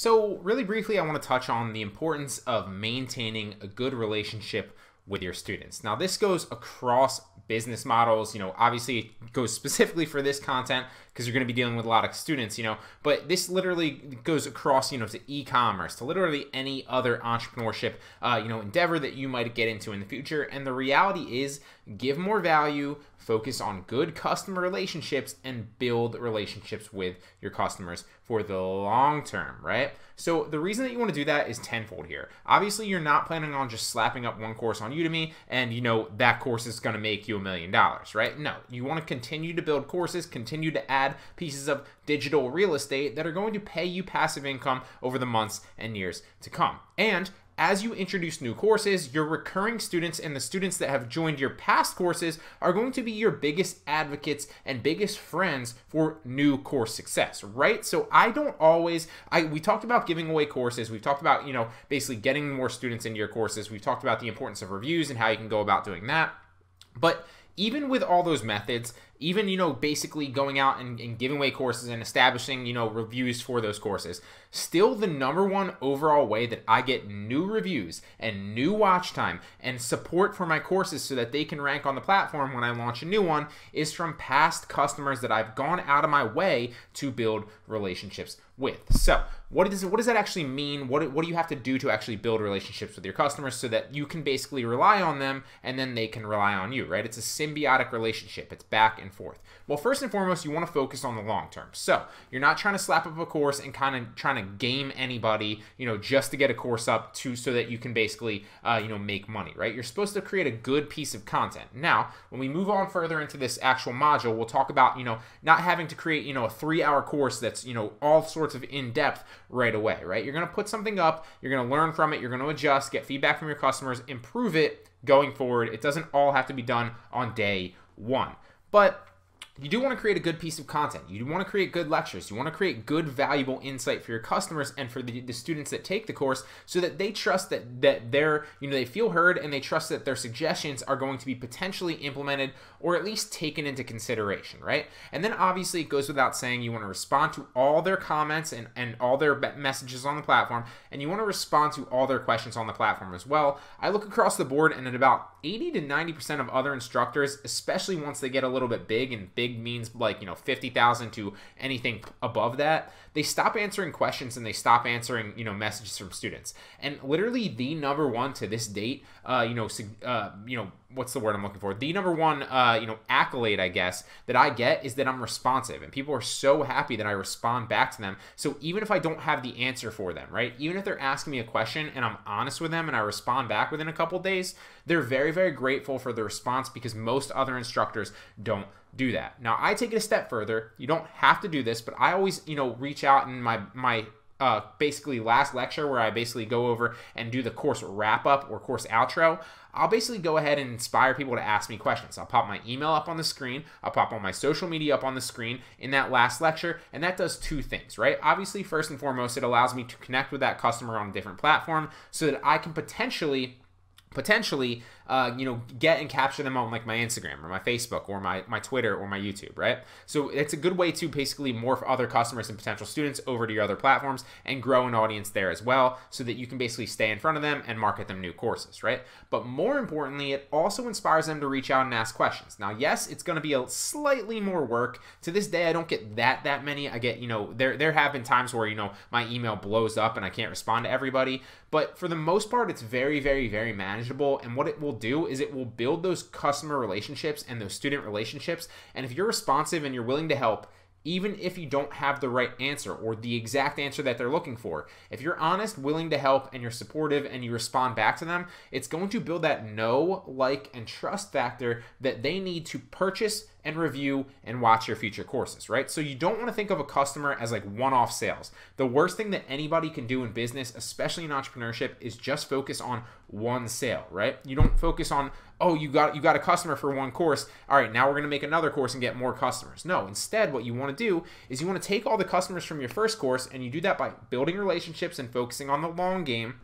So really briefly, I want to touch on the importance of maintaining a good relationship with your students. Now, this goes across business models. Obviously it goes specifically for this content because you're going to be dealing with a lot of students, but this literally goes across, to e-commerce, to literally any other entrepreneurship, endeavor that you might get into in the future. And the reality is, give more value, focus on good customer relationships, and build relationships with your customers for the long term, right? So the reason that you want to do that is tenfold here. Obviously, you're not planning on just slapping up one course on Udemy and, that course is going to make you $1 million, right? No, you want to continue to build courses, continue to add pieces of digital real estate that are going to pay you passive income over the months and years to come. And as you introduce new courses, your recurring students and the students that have joined your past courses are going to be your biggest advocates and biggest friends for new course success, right? So we talked about giving away courses. We've talked about, basically getting more students into your courses. We've talked about the importance of reviews and how you can go about doing that. But even with all those methods, even, basically going out and giving away courses and establishing, reviews for those courses, still the number one overall way that I get new reviews and new watch time and support for my courses so that they can rank on the platform when I launch a new one is from past customers that I've gone out of my way to build relationships with. So what does that actually mean? What do you have to do to actually build relationships with your customers so that you can basically rely on them and then they can rely on you, right? It's a symbiotic relationship. It's back and forth. Well, first and foremost, you want to focus on the long term. So you're not trying to slap up a course and kind of trying to game anybody, just to get a course up so that you can basically, make money, right? You're supposed to create a good piece of content. Now, when we move on further into this actual module, we'll talk about, not having to create, a 3-hour course that's, all sorts of in-depth right away, right? You're going to put something up, you're going to learn from it, you're going to adjust, get feedback from your customers, improve it going forward. It doesn't all have to be done on day one. But you do want to create a good piece of content. You do want to create good lectures. You want to create good, valuable insight for your customers and for the students that take the course so that they trust that they're, they feel heard and they trust that their suggestions are going to be potentially implemented or at least taken into consideration, right? And then obviously it goes without saying you want to respond to all their comments and all their messages on the platform, and you want to respond to all their questions on the platform as well. I look across the board and at about 80 to 90% of other instructors, especially once they get a little bit big, and big means like 50,000 to anything above that, they stop answering questions and they stop answering messages from students. And literally the number one to this date, what's the word I'm looking for? The number one, accolade, I guess, that I get is that I'm responsive, and people are so happy that I respond back to them. So even if I don't have the answer for them, right? Even if they're asking me a question and I'm honest with them and I respond back within a couple days, they're very, very grateful for the response because most other instructors don't do that. Now, I take it a step further. You don't have to do this, but I always, reach out in my basically last lecture where I basically go over and do the course wrap up or course outro. I'll basically go ahead and inspire people to ask me questions. I'll pop my email up on the screen. I'll pop all my social media up on the screen in that last lecture. And that does two things, right? Obviously, first and foremost, it allows me to connect with that customer on a different platform so that I can potentially get and capture them on like my Instagram or my Facebook or my Twitter or my YouTube, right? So it's a good way to basically morph other customers and potential students over to your other platforms and grow an audience there as well so that you can basically stay in front of them and market them new courses, right? But more importantly, it also inspires them to reach out and ask questions. Now, yes, it's going to be a slightly more work. To this day, I don't get that many. I get, there have been times where, my email blows up and I can't respond to everybody. But for the most part, it's very, very, very manageable. And what it will do is it will build those customer relationships and those student relationships. And if you're responsive and you're willing to help, even if you don't have the right answer or the exact answer that they're looking for, if you're honest, willing to help, and you're supportive and you respond back to them, it's going to build that know, like, and trust factor that they need to purchase and review and watch your future courses, right? So you don't want to think of a customer as like one-off sales. The worst thing that anybody can do in business, especially in entrepreneurship, is just focus on one sale, right? You don't focus on, oh, you got a customer for one course. All right, now we're going to make another course and get more customers. No, instead, what you want to do is you want to take all the customers from your first course, and you do that by building relationships and focusing on the long game.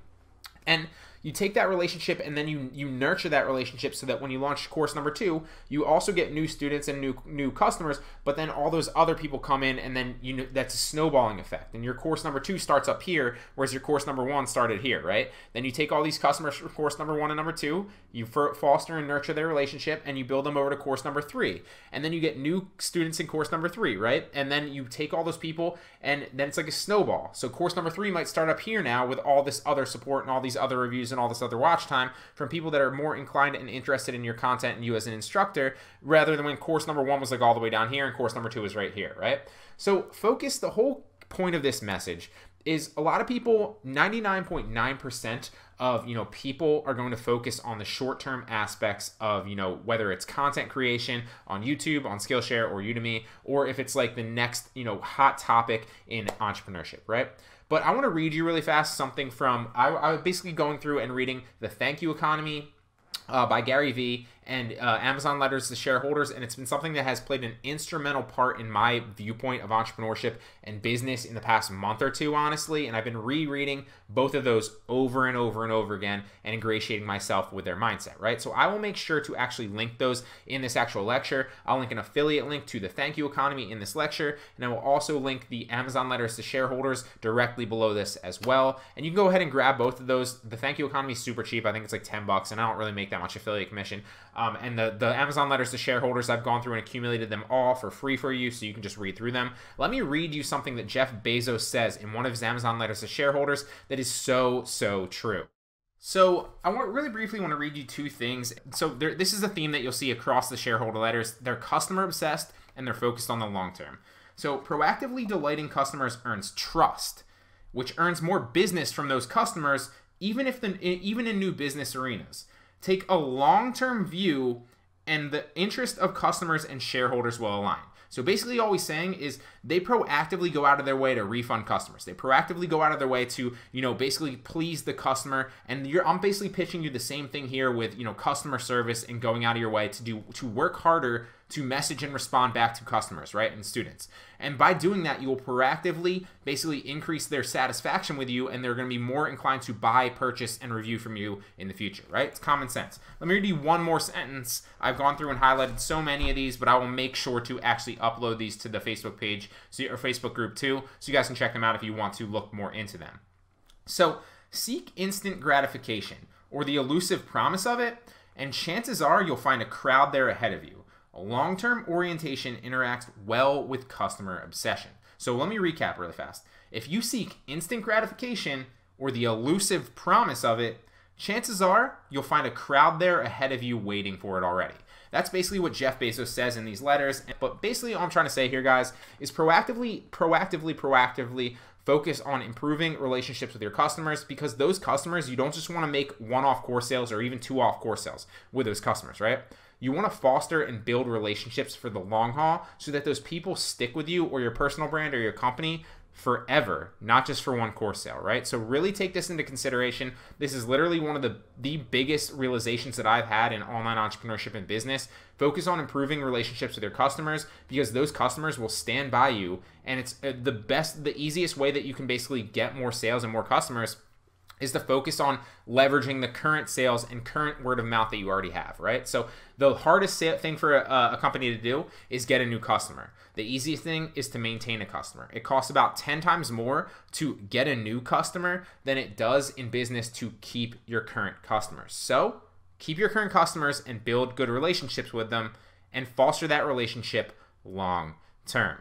And you take that relationship and then you nurture that relationship so that when you launch course number 2, you also get new students and new customers, but then all those other people come in, and then that's a snowballing effect. And your course number 2 starts up here, whereas your course number 1 started here, right? Then you take all these customers from course number 1 and number 2, you foster and nurture their relationship, and you build them over to course number 3. And then you get new students in course number 3, right? And then you take all those people, and then it's like a snowball. So course number 3 might start up here now with all this other support and all these other reviews and all this other watch time from people that are more inclined and interested in your content and you as an instructor, rather than when course number 1 was like all the way down here and course number 2 is right here, right? So focus. The whole point of this message is a lot of people, 99.9% of people are going to focus on the short-term aspects of whether it's content creation on YouTube, on Skillshare or Udemy, or if it's like the next hot topic in entrepreneurship, right? But I want to read you really fast something from, I was basically going through and reading The Thank You Economy by Gary Vee and Amazon Letters to Shareholders, and it's been something that has played an instrumental part in my viewpoint of entrepreneurship and business in the past month or two, honestly, and I've been rereading both of those over and over and over again and ingratiating myself with their mindset, right? So I will make sure to actually link those in this actual lecture. I'll link an affiliate link to The Thank You Economy in this lecture, and I will also link the Amazon Letters to Shareholders directly below this as well, and you can go ahead and grab both of those. The Thank You Economy is super cheap. I think it's like $10, and I don't really make that much affiliate commission. And the Amazon Letters to Shareholders, I've gone through and accumulated them all for free for you, so you can just read through them. Let me read you something that Jeff Bezos says in one of his Amazon Letters to Shareholders that is so true. So I really briefly want to read you two things. So this is a theme that you'll see across the shareholder letters. They're customer obsessed and they're focused on the long term. So proactively delighting customers earns trust, which earns more business from those customers, even in new business arenas. Take a long-term view, and the interest of customers and shareholders will align. So basically all he's saying is they proactively go out of their way to refund customers. They proactively go out of their way to, basically please the customer. And I'm basically pitching you the same thing here with, customer service and going out of your way to work harder to message and respond back to customers, right, and students. And by doing that, you will proactively basically increase their satisfaction with you, and they're going to be more inclined to buy, purchase, and review from you in the future, right? It's common sense. Let me read you one more sentence. I've gone through and highlighted so many of these, but I will make sure to actually upload these to the Facebook page or Facebook group too, so you guys can check them out if you want to look more into them. So seek instant gratification or the elusive promise of it, and chances are you'll find a crowd there ahead of you. A long-term orientation interacts well with customer obsession. So let me recap really fast. If you seek instant gratification or the elusive promise of it, chances are you'll find a crowd there ahead of you waiting for it already. That's basically what Jeff Bezos says in these letters. But basically all I'm trying to say here, guys, is proactively focus on improving relationships with your customers, because those customers, you don't just want to make one-off course sales or even two-off course sales with those customers, right? You want to foster and build relationships for the long haul so that those people stick with you or your personal brand or your company forever, not just for one course sale, right? So really take this into consideration. This is literally one of the biggest realizations that I've had in online entrepreneurship and business. Focus on improving relationships with your customers, because those customers will stand by you, and it's the easiest way that you can basically get more sales and more customers is to focus on leveraging the current sales and current word of mouth that you already have, right? So the hardest thing for a company to do is get a new customer. The easiest thing is to maintain a customer. It costs about 10 times more to get a new customer than it does in business to keep your current customers. So keep your current customers and build good relationships with them and foster that relationship long term.